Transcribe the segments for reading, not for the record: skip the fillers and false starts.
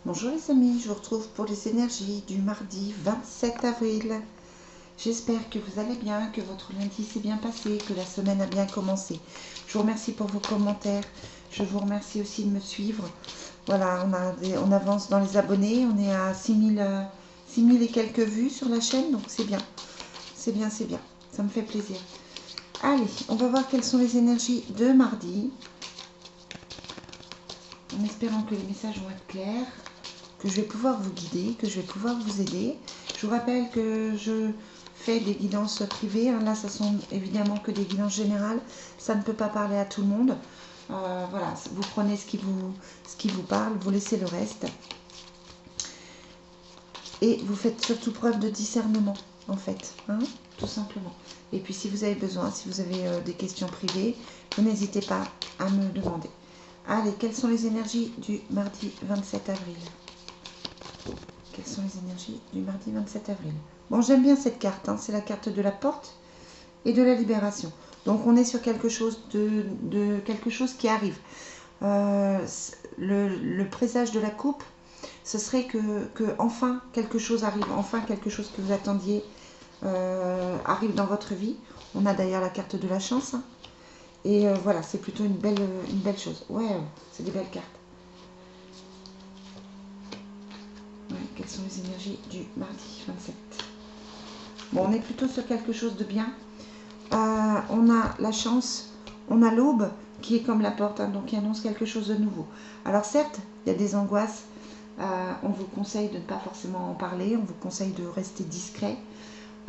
Bonjour les amis, je vous retrouve pour les énergies du mardi 27 avril. J'espère que vous allez bien, que votre lundi s'est bien passé, que la semaine a bien commencé. Je vous remercie pour vos commentaires. Je vous remercie aussi de me suivre. Voilà, on avance dans les abonnés. On est à 6000 et quelques vues sur la chaîne, donc c'est bien. C'est bien, c'est bien. Ça me fait plaisir. Allez, on va voir quelles sont les énergies de mardi. En espérant que les messages vont être clairs, que je vais pouvoir vous guider, que je vais pouvoir vous aider. Je vous rappelle que je fais des guidances privées. Là, ce sont évidemment que des guidances générales. Ça ne peut pas parler à tout le monde. Voilà, vous prenez ce qui vous parle, vous laissez le reste. Et vous faites surtout preuve de discernement, en fait, hein, tout simplement. Et puis, si vous avez besoin, si vous avez des questions privées, vous n'hésitez pas à me demander. Allez, quelles sont les énergies du mardi 27 avril ? Quelles sont les énergies du mardi 27 avril? Bon, j'aime bien cette carte, hein, c'est la carte de la porte et de la libération. Donc, on est sur quelque chose quelque chose qui arrive. Le présage de la coupe, ce serait que enfin quelque chose arrive, enfin quelque chose que vous attendiez arrive dans votre vie. On a d'ailleurs la carte de la chance. Hein. Et voilà, c'est plutôt une belle chose. Ouais, c'est des belles cartes. Ouais, quelles sont les énergies du mardi 27? Bon, on est plutôt sur quelque chose de bien. On a la chance, on a l'aube qui est comme la porte, hein, donc qui annonce quelque chose de nouveau. Alors certes, il y a des angoisses. On vous conseille de ne pas forcément en parler. On vous conseille de rester discret.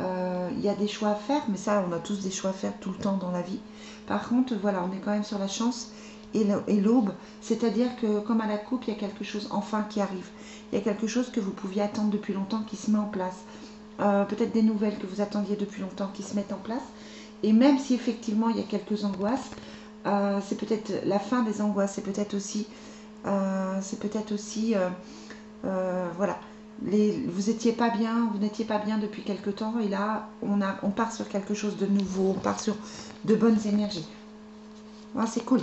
Il y a des choix à faire, mais ça, on a tous des choix à faire tout le temps dans la vie. Par contre, voilà, on est quand même sur la chance et l'aube, c'est-à-dire que comme à la coupe, il y a quelque chose enfin qui arrive. Il y a quelque chose que vous pouviez attendre depuis longtemps qui se met en place. Peut-être des nouvelles que vous attendiez depuis longtemps qui se mettent en place. Et même si effectivement il y a quelques angoisses, c'est peut-être la fin des angoisses, c'est peut-être aussi, voilà, vous n'étiez pas bien depuis quelque temps, et là on part sur quelque chose de nouveau, on part sur de bonnes énergies. Ah, c'est cool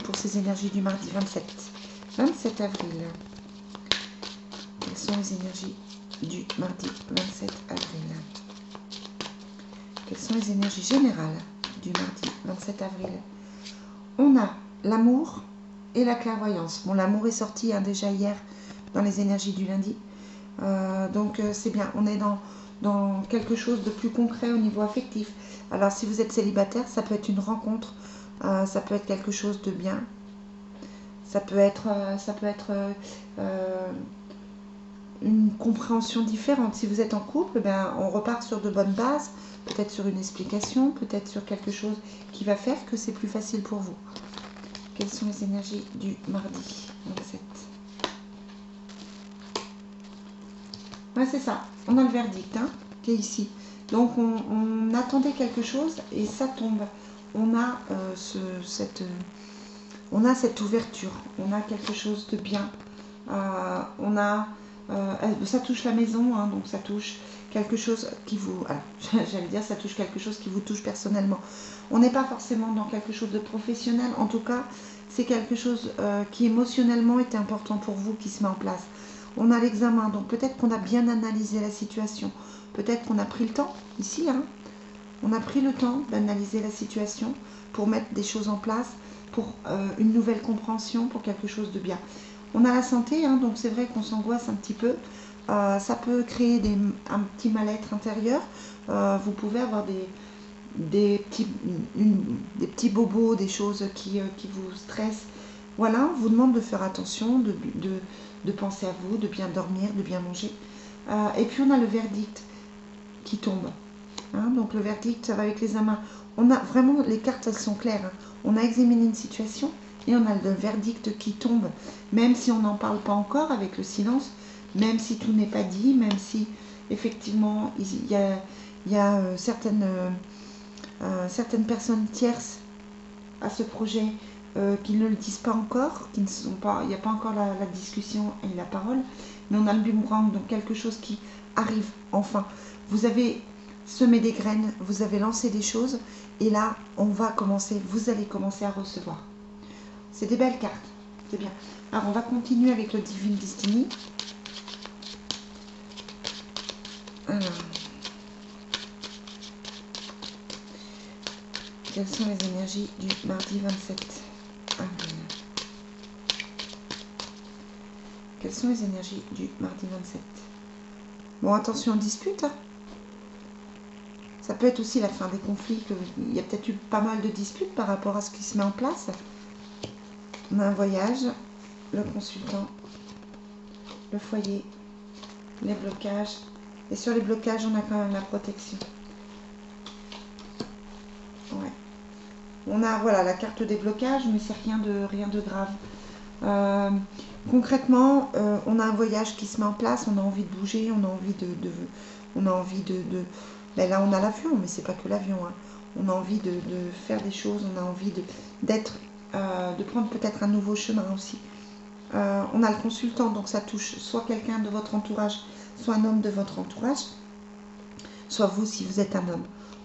pour ces énergies du mardi 27 avril. Quelles sont les énergies du mardi 27 avril? Quelles sont les énergies générales du mardi 27 avril? On a l'amour et la clairvoyance. Bon, l'amour est sorti déjà hier dans les énergies du lundi. Donc c'est bien, on est dans quelque chose de plus concret au niveau affectif. Alors si vous êtes célibataire, ça peut être une rencontre, ça peut être quelque chose de bien. Ça peut être une compréhension différente. Si vous êtes en couple, ben, on repart sur de bonnes bases, peut-être sur une explication, peut-être sur quelque chose qui va faire que c'est plus facile pour vous. Quelles sont les énergies du mardi 27? Ouais, c'est ça. On a le verdict hein, qui est ici. Donc, on attendait quelque chose et ça tombe. On a, on a cette ouverture. On a quelque chose de bien. Ça touche la maison, hein, donc ça touche quelque chose qui vous... J'allais dire, ça touche quelque chose qui vous touche personnellement. On n'est pas forcément dans quelque chose de professionnel. En tout cas, c'est quelque chose qui émotionnellement est important pour vous qui se met en place. On a l'examen, donc peut-être qu'on a bien analysé la situation. Peut-être qu'on a pris le temps, ici, hein. On a pris le temps d'analyser la situation pour mettre des choses en place, pour une nouvelle compréhension, pour quelque chose de bien. On a la santé, hein, donc c'est vrai qu'on s'angoisse un petit peu. Ça peut créer un petit mal-être intérieur. Vous pouvez avoir des petits bobos, des choses qui vous stressent. Voilà, on vous demande de faire attention, de penser à vous, de bien dormir, de bien manger. Et puis on a le verdict qui tombe. Hein, donc le verdict, ça va avec l'examen. On a vraiment, les cartes, elles sont claires. Hein. On a examiné une situation et on a le verdict qui tombe. Même si on n'en parle pas encore avec le silence, même si tout n'est pas dit, même si effectivement il y a certaines personnes tierces à ce projet qui ne le disent pas encore, il n'y a pas encore la discussion et la parole, mais on a le boomerang, donc quelque chose qui arrive enfin. Vous avez semé des graines, vous avez lancé des choses, et là, vous allez commencer à recevoir. C'est des belles cartes. C'est bien. Alors, on va continuer avec le Divine Destiny. Alors, quelles sont les énergies du mardi 27 avril? Quelles sont les énergies du mardi 27? Bon, attention, dispute. Hein. Ça peut être aussi la fin des conflits. Il y a peut-être eu pas mal de disputes par rapport à ce qui se met en place. On a un voyage, le consultant, le foyer, les blocages. Et sur les blocages, on a quand même la protection. Ouais. On a voilà la carte des blocages, mais c'est rien de grave. Concrètement, on a un voyage qui se met en place, on a envie de bouger, on a envie ben là on a l'avion, mais c'est pas que l'avion. Hein. On a envie de faire des choses, on a envie de prendre peut-être un nouveau chemin aussi. On a le consultant, donc ça touche soit quelqu'un de votre entourage, soit un homme de votre entourage, soit vous si vous êtes un homme.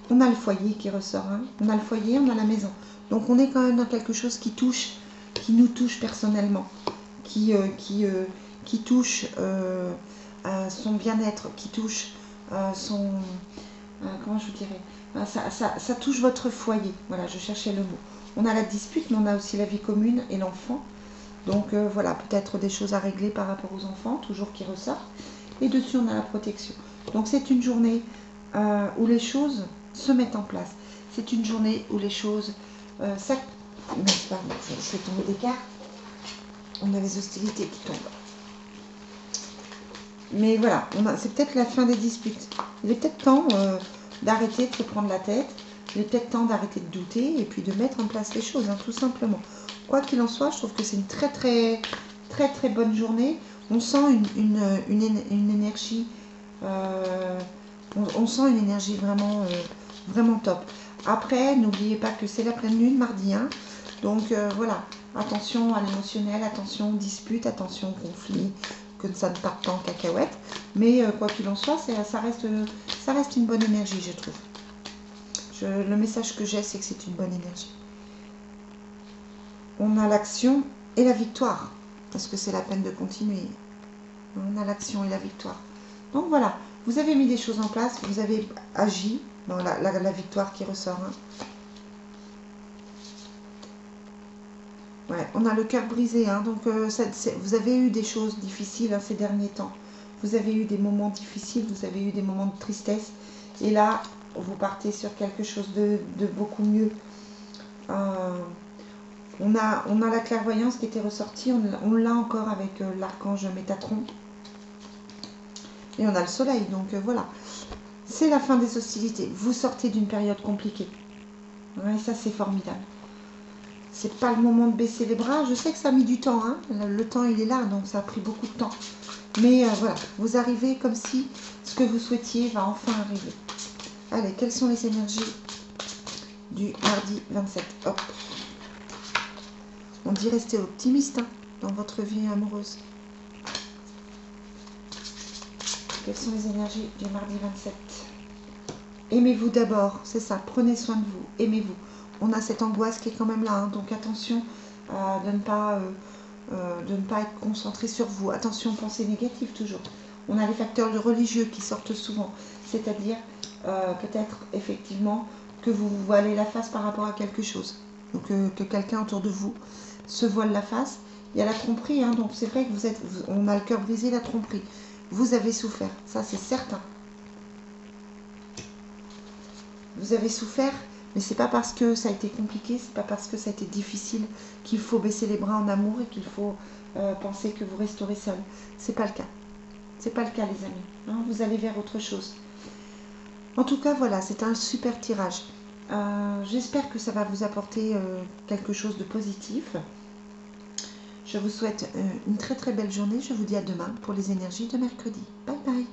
On a le foyer qui ressort, hein. On a le foyer, on a la maison. Donc on est quand même dans quelque chose qui nous touche personnellement, qui touche à son bien-être, qui touche son... comment je vous dirais, ça touche votre foyer. Voilà, je cherchais le mot. On a la dispute, mais on a aussi la vie commune et l'enfant. Donc voilà, peut-être des choses à régler par rapport aux enfants, toujours qui ressortent. Et dessus, on a la protection. Donc c'est une journée où les choses se mettent en place. C'est une journée où les choses... je vais tomber des cartes. On a les hostilités qui tombent. Mais voilà, c'est peut-être la fin des disputes. Il est peut-être temps d'arrêter de se prendre la tête. Il est peut-être temps d'arrêter de douter et puis de mettre en place les choses, hein, tout simplement. Quoi qu'il en soit, je trouve que c'est une très très très très bonne journée. On sent une énergie, on sent une énergie vraiment, vraiment top. Après, n'oubliez pas que c'est la pleine lune mardi, hein. Donc voilà, attention à l'émotionnel, attention aux disputes, attention aux conflits, que ça ne parte pas en cacahuète. Mais quoi qu'il en soit, ça reste une bonne énergie, je trouve. Le message que j'ai, c'est que c'est une bonne énergie. On a l'action et la victoire, parce que c'est la peine de continuer. On a l'action et la victoire. Donc voilà, vous avez mis des choses en place, vous avez agi. Bon, la victoire qui ressort. Hein. Ouais, on a le cœur brisé, hein, donc vous avez eu des choses difficiles hein, ces derniers temps. Vous avez eu des moments difficiles, vous avez eu des moments de tristesse. Et là, vous partez sur quelque chose de beaucoup mieux. On a la clairvoyance qui était ressortie, on l'a encore avec l'archange Métatron. Et on a le soleil, donc voilà. C'est la fin des hostilités. Vous sortez d'une période compliquée. Ouais, ça, c'est formidable. C'est pas le moment de baisser les bras. Je sais que ça a mis du temps. Hein. Le temps, il est là, donc ça a pris beaucoup de temps. Mais voilà, vous arrivez comme si ce que vous souhaitiez va enfin arriver. Allez, quelles sont les énergies du mardi 27 ? Hop. On dit rester optimiste hein, dans votre vie amoureuse. Quelles sont les énergies du mardi 27 ? Aimez-vous d'abord, c'est ça, prenez soin de vous, aimez-vous. On a cette angoisse qui est quand même là, hein, donc attention de ne pas être concentré sur vous. Attention, pensée négative toujours. On a les facteurs religieux qui sortent souvent, c'est-à-dire peut-être effectivement que vous vous voilez la face par rapport à quelque chose. Donc que quelqu'un autour de vous se voile la face. Il y a la tromperie, hein, donc c'est vrai que on a le cœur brisé, la tromperie. Vous avez souffert, ça c'est certain. Vous avez souffert, mais c'est pas parce que ça a été compliqué, c'est pas parce que ça a été difficile qu'il faut baisser les bras en amour et qu'il faut penser que vous resterez seul. C'est pas le cas. C'est pas le cas, les amis. Hein, vous allez vers autre chose. En tout cas, voilà, c'est un super tirage. J'espère que ça va vous apporter quelque chose de positif. Je vous souhaite une très très belle journée. Je vous dis à demain pour les énergies de mercredi. Bye bye.